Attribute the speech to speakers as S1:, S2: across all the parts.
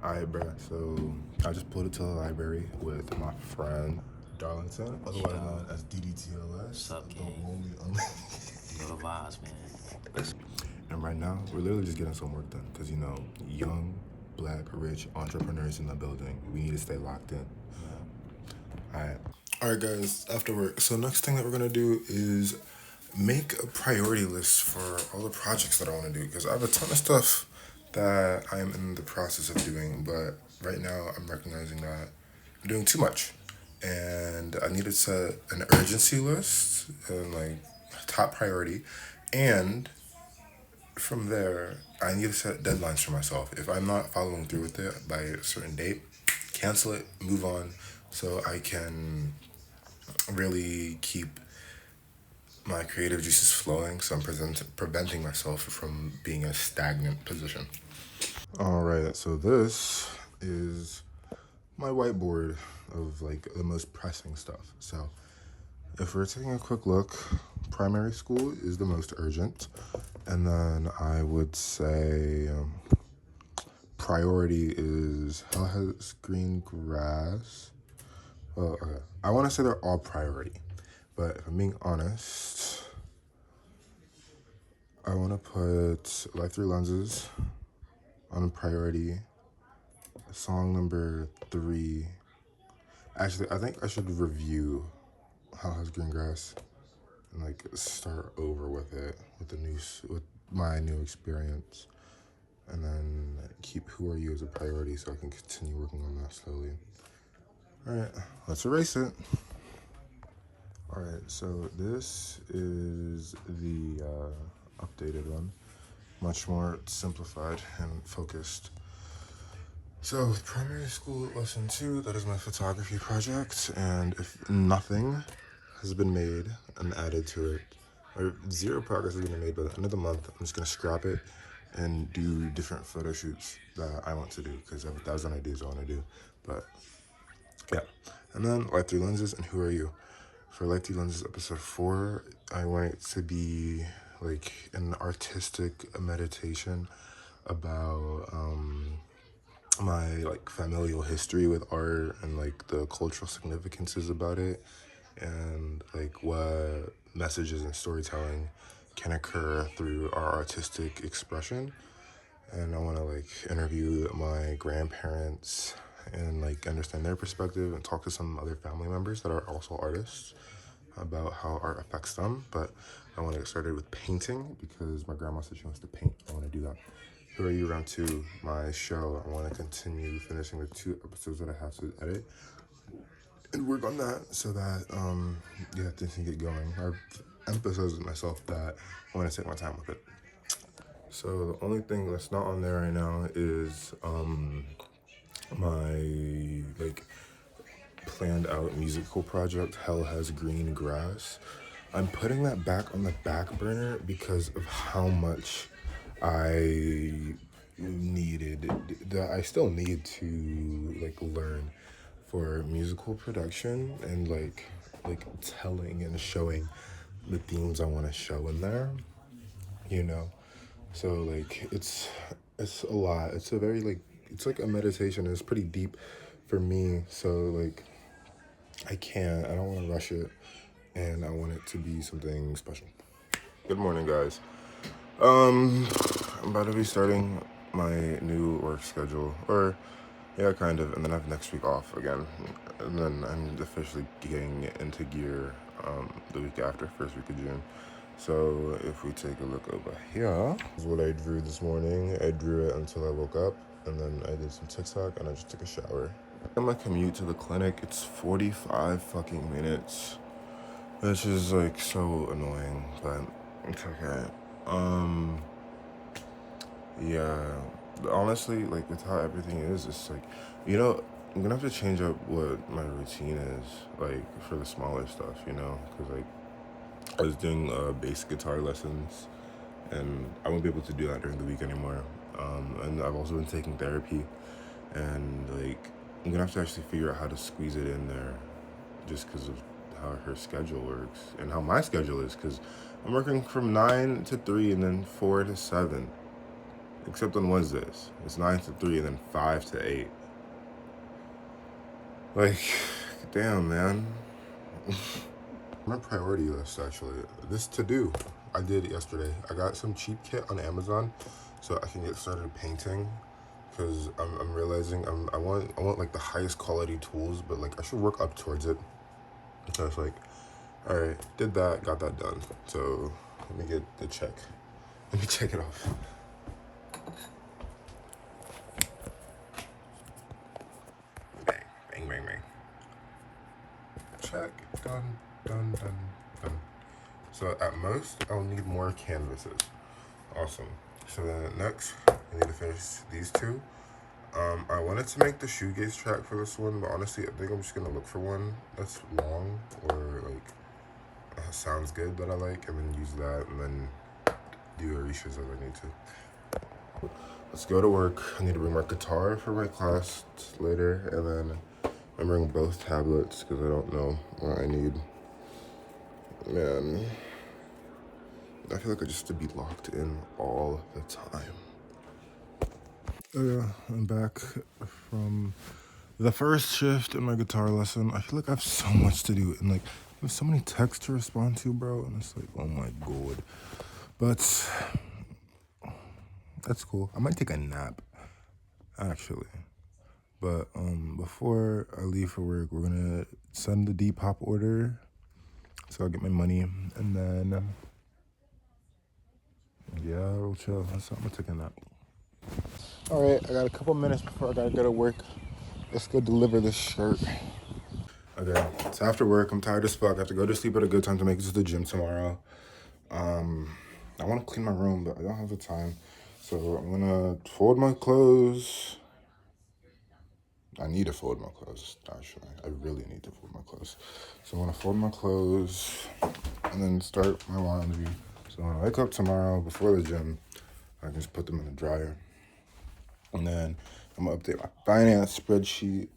S1: Alright, bruh. So I just pulled it to the library with my friend Darlington, otherwise known
S2: Yo,
S1: as
S2: what's
S1: DDTLS,
S2: up,
S1: the
S2: gang?
S1: only only.
S2: You know the vibes, man.
S1: And right now, we're literally just getting some work done because young, black, rich entrepreneurs in the building. We need to stay locked in. Alright. Alright, guys. After work. So next thing that we're gonna do is make a priority list for all the projects that I want to do because I have a ton of stuff that I'm in the process of doing, but right now I'm recognizing that I'm doing too much, and I need to set an urgency list and like top priority, and from there I need to set deadlines for myself. If I'm not following through with it by a certain date, cancel it, move on, so I can really keep my creative juices flowing, so I'm preventing myself from being in a stagnant position. All right, so this is my whiteboard of like the most pressing stuff. So if we're taking a quick look, primary school is the most urgent, and then I would say priority is Hell Has Green Grass. Well, okay. I want to say they're all priority, but if I'm being honest, I want to put Life Through Lenses on priority. Song number 3. Actually, I think I should review How Has Green Grass and like start over with it with with my new experience, and then keep Who Are You as a priority so I can continue working on that slowly. All right, let's erase it. All right, so this is the updated one, much more simplified and focused. So, with primary school lesson 2, that is my photography project, and if nothing has been made and added to it, or zero progress has been made by the end of the month, I'm just gonna scrap it and do different photo shoots that I want to do, because I have 1,000 ideas I want to do. But yeah, and then Light Through Lenses and Who Are You? For Light Through Lenses episode 4, I want it to be like an artistic meditation about my like familial history with art and like the cultural significances about it, and like what messages and storytelling can occur through our artistic expression. And I want to like interview my grandparents and like understand their perspective and talk to some other family members that are also artists about how art affects them. But I want to get started with painting because my grandma said she wants to paint. I want to do that. Who Are You round 2, my show. I want to continue finishing the 2 episodes that I have to edit and work on that so that yeah, things can get going. I've emphasized myself that I want to take my time with it. So the only thing that's not on there right now is my like planned out musical project, Hell Has Green Grass. I'm putting that back on the back burner because of how much I needed, that I still need to like learn for musical production and like telling and showing the themes I want to show in there, you know. So like it's a lot. It's a very like it's like a meditation. It's pretty deep for me. So like I don't want to rush it, and I want it to be something special. Good morning, guys. I'm about to be starting my new work schedule, or yeah, kind of, and then I have next week off again, and then I'm officially getting into gear the week after, first week of June. So if we take a look over here, this is what I drew this morning. I drew it until I woke up, and then I did some TikTok, and I just took a shower. On my commute to the clinic, it's 45 fucking minutes, which is like so annoying, but it's okay. Um, yeah, honestly, like with how everything is, it's like, I'm gonna have to change up what my routine is, like for the smaller stuff, because like I was doing bass guitar lessons, and I won't be able to do that during the week anymore. And I've also been taking therapy, and like I'm gonna have to actually figure out how to squeeze it in there, just because of how her schedule works and how my schedule is. Because I'm working from 9 to 3 and then 4 to 7. except on Wednesdays. It's 9 to 3 and then 5 to 8. Like, damn, man. My priority list, actually. This to do, I did yesterday. I got some cheap kit on Amazon so I can get started painting. Because I'm realizing I want like the highest quality tools, but like I should work up towards it. So it's like, all right, did that, got that done. So let me get the check. Let me check it off. Bang, bang, bang, bang. Check, done, done, done, done. So at most, I'll need more canvases. Awesome. So then next, I need to finish these two. I wanted to make the shoegaze track for this one, but honestly, I think I'm just gonna look for one that's long or like sounds good that I like, and then use that, and then do Orishas as I need to. Let's go to work. I need to bring my guitar for my class later, and then I bring both tablets because I don't know what I need. Man, I feel like I just to be locked in all the time. Oh yeah, I'm back from the first shift in my guitar lesson. I feel like I have so much to do and like I have so many texts to respond to, bro. And it's like, oh my god. But that's cool. I might take a nap, actually. But before I leave for work, we're gonna send the Depop order, so I'll get my money, and then yeah, we'll chill. So I'm gonna take a nap. All right, I got a couple minutes before I gotta go to work. Let's go deliver this shirt. Okay, it's after work. I'm tired as fuck. I have to go to sleep at a good time to make it to the gym tomorrow. I want to clean my room, but I don't have the time. So I'm gonna fold my clothes. I need to fold my clothes, actually. I really need to fold my clothes. So I'm gonna fold my clothes and then start my laundry. So when I wake up tomorrow before the gym, I can just put them in the dryer. And then I'm gonna update my finance spreadsheet.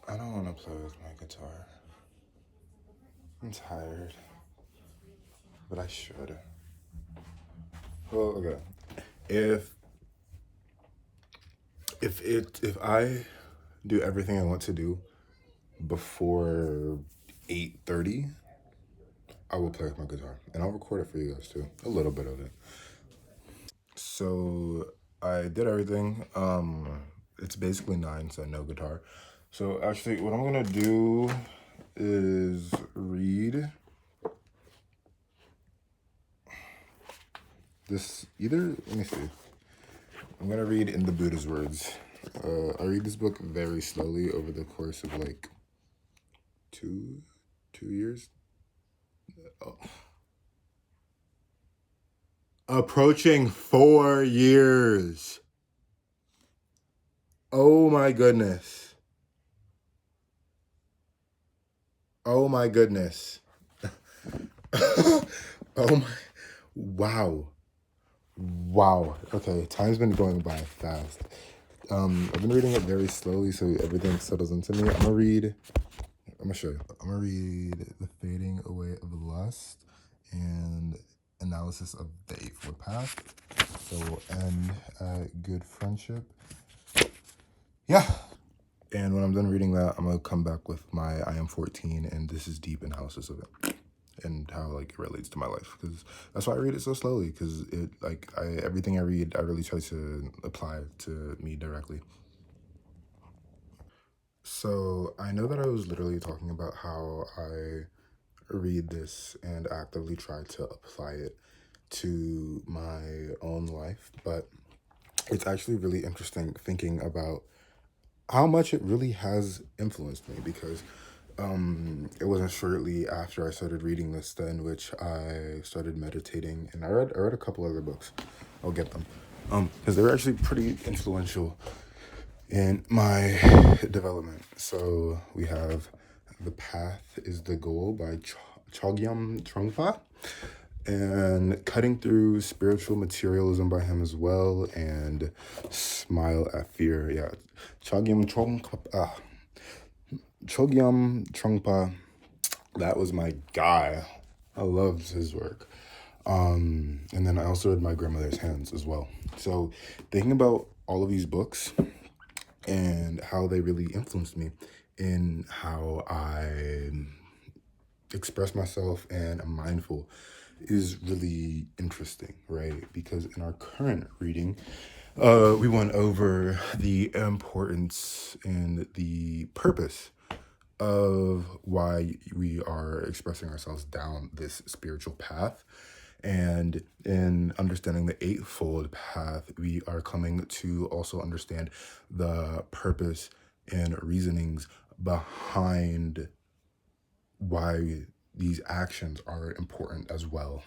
S1: I don't want to play with my guitar. I'm tired, but I should. Well, okay. If I do everything I want to do before 8:30, I will play with my guitar, and I'll record it for you guys too. A little bit of it. So I did everything. It's basically 9, so no guitar. So actually, what I'm gonna do is read this. Let me see. I'm gonna read In the Buddha's Words. I read this book very slowly over the course of like two years. Oh. Approaching 4 years. Oh my goodness. Oh my goodness. Oh my. Wow. Wow. Okay, time's been going by fast. I've been reading it very slowly so everything settles into me. I'm gonna show you. I'm gonna read The Fading Away of Lust and Analysis of the Eightfold Path. So end Good Friendship. Yeah. And when I'm done reading that, I'm gonna come back with my I Am 14 and This Is Deep analysis of it and how like it relates to my life, because that's why I read it so slowly, because it like everything I read I really try to apply to me directly. So I know that I was literally talking about how I read this and actively try to apply it to my own life, but it's actually really interesting thinking about how much it really has influenced me, because it wasn't shortly after I started reading this in which I started meditating, and I read a couple other books. I'll get them because they were actually pretty influential in my development. So we have The Path is the Goal by Chogyam Trungpa, and Cutting Through Spiritual Materialism by him as well, and Smile at Fear. Yeah, Chogyam Trungpa. Chogyam Trungpa, that was my guy. I loved his work. And then I also read My Grandmother's Hands as well. So thinking about all of these books and how they really influenced me in how I express myself and am mindful is really interesting, right? Because in our current reading, we went over the importance and the purpose of why we are expressing ourselves down this spiritual path. And in understanding the Eightfold Path, we are coming to also understand the purpose and reasonings behind why these actions are important as well,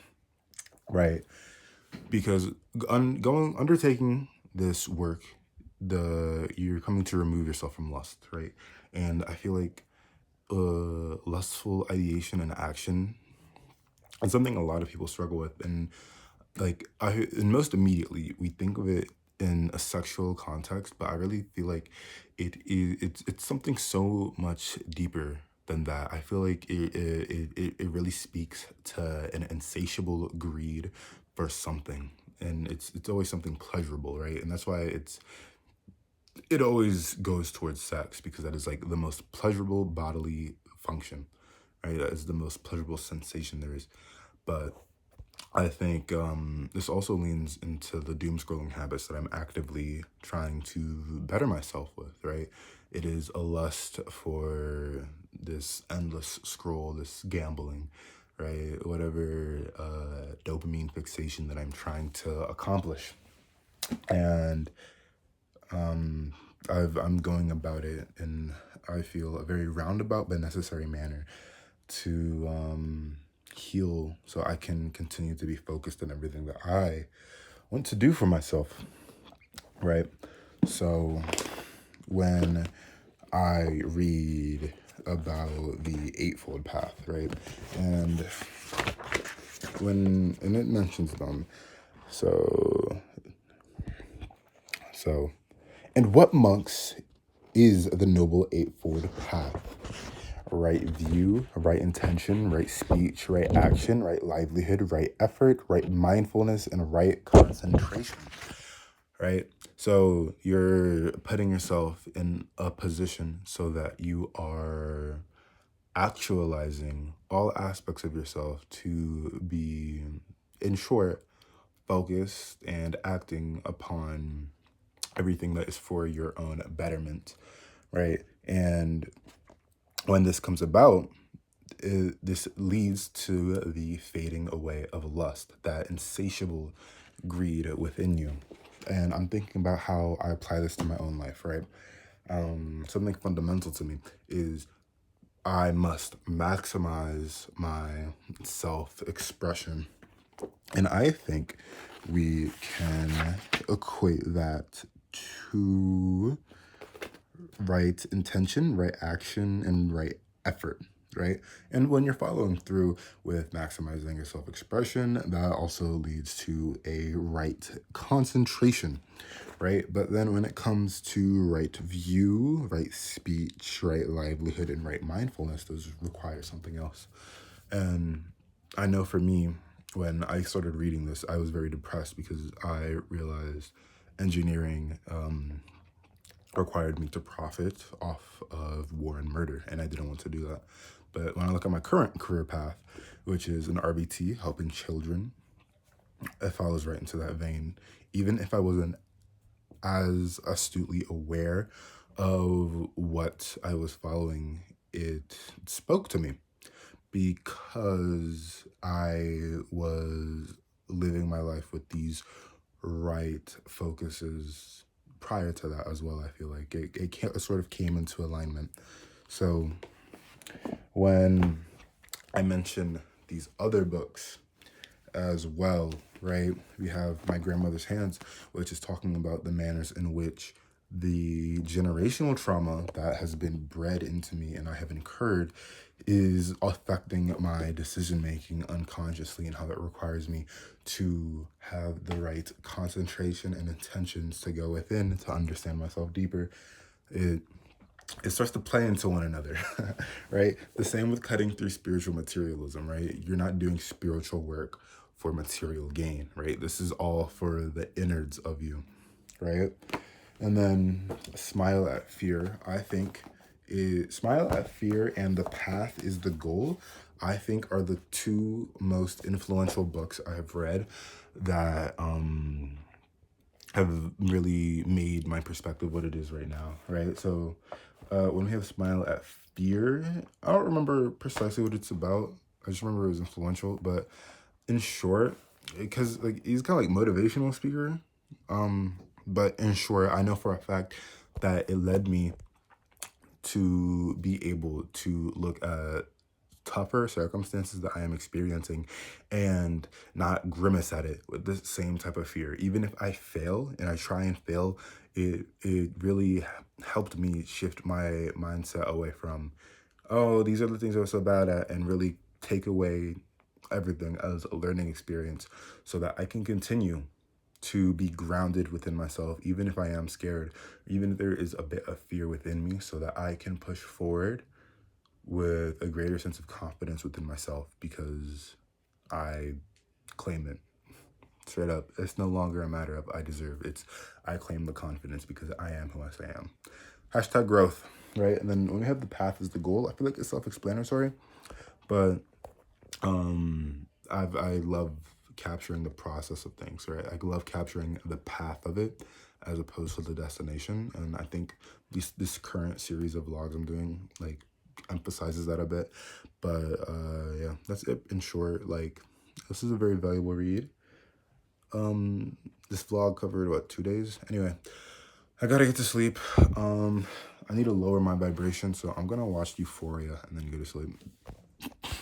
S1: right? Because undertaking this work, you're coming to remove yourself from lust, right? And I feel like lustful ideation and action is something a lot of people struggle with, and and most immediately we think of it in a sexual context, but I really feel like it's something so much deeper than that. I feel like it really speaks to an insatiable greed for something, and it's always something pleasurable, right? And that's why it always goes towards sex, because that is like the most pleasurable bodily function, right? That is the most pleasurable sensation there is. But I think this also leans into the doom scrolling habits that I'm actively trying to better myself with, right? It is a lust for this endless scroll, this gambling, right? Whatever dopamine fixation that I'm trying to accomplish. And I'm going about it in, I feel, a very roundabout but necessary manner to heal, so I can continue to be focused on everything that I want to do for myself, right? So when I read about the Eightfold Path, right, and it mentions them, so and what, monks, is the Noble Eightfold Path? Right view, right intention, right speech, right action, right livelihood, right effort, right mindfulness, and right concentration, right? So you're putting yourself in a position so that you are actualizing all aspects of yourself to be, in short, focused and acting upon everything that is for your own betterment, right? And when this comes about, this leads to the fading away of lust, that insatiable greed within you. And I'm thinking about how I apply this to my own life, right? Something fundamental to me is I must maximize my self-expression. And I think we can equate that to right intention, right action, and right effort, right? And when you're following through with maximizing your self expression, that also leads to a right concentration, right? But then when it comes to right view, right speech, right livelihood, and right mindfulness, those require something else. And I know for me, when I started reading this, I was very depressed because I realized engineering required me to profit off of war and murder, and I didn't want to do that. But when I look at my current career path, which is an RBT, helping children, it follows right into that vein. Even if I wasn't as astutely aware of what I was following, it spoke to me because I was living my life with these right focuses prior to that as well. I feel like it sort of came into alignment. So when I mention these other books as well, right, we have My Grandmother's Hands, which is talking about the manners in which the generational trauma that has been bred into me and I have incurred is affecting my decision making unconsciously, and how it requires me to have the right concentration and intentions to go within to understand myself deeper. It it starts to play into one another, right? The same with cutting through spiritual materialism, right? You're not doing spiritual work for material gain, right? This is all for the innards of you, right? And then Smile at Fear, I think Smile at Fear and The Path is the Goal, I think are the two most influential books I have read that have really made my perspective what it is right now, right? So when we have Smile at Fear, I don't remember precisely what it's about. I just remember it was influential, but in short, because like he's kind of like motivational speaker, but in short, I know for a fact that it led me to be able to look at tougher circumstances that I am experiencing and not grimace at it with the same type of fear. Even if I fail and I try and fail, it really helped me shift my mindset away from, oh, these are the things I was so bad at, and really take away everything as a learning experience so that I can continue to be grounded within myself, even if I am scared, even if there is a bit of fear within me, so that I can push forward with a greater sense of confidence within myself because I claim it. Straight up. It's no longer a matter of I deserve. It's I claim the confidence because I am who I say I am. Hashtag growth, right? And then when we have the path as the goal, I feel like it's self-explanatory, but I love capturing the process of things, right? I love capturing the path of it as opposed to the destination. And I think this current series of vlogs I'm doing like emphasizes that a bit. But yeah, that's it in short. Like, this is a very valuable read. This vlog covered what, 2 days? Anyway, I gotta get to sleep. I need to lower my vibration, so I'm gonna watch Euphoria and then go to sleep.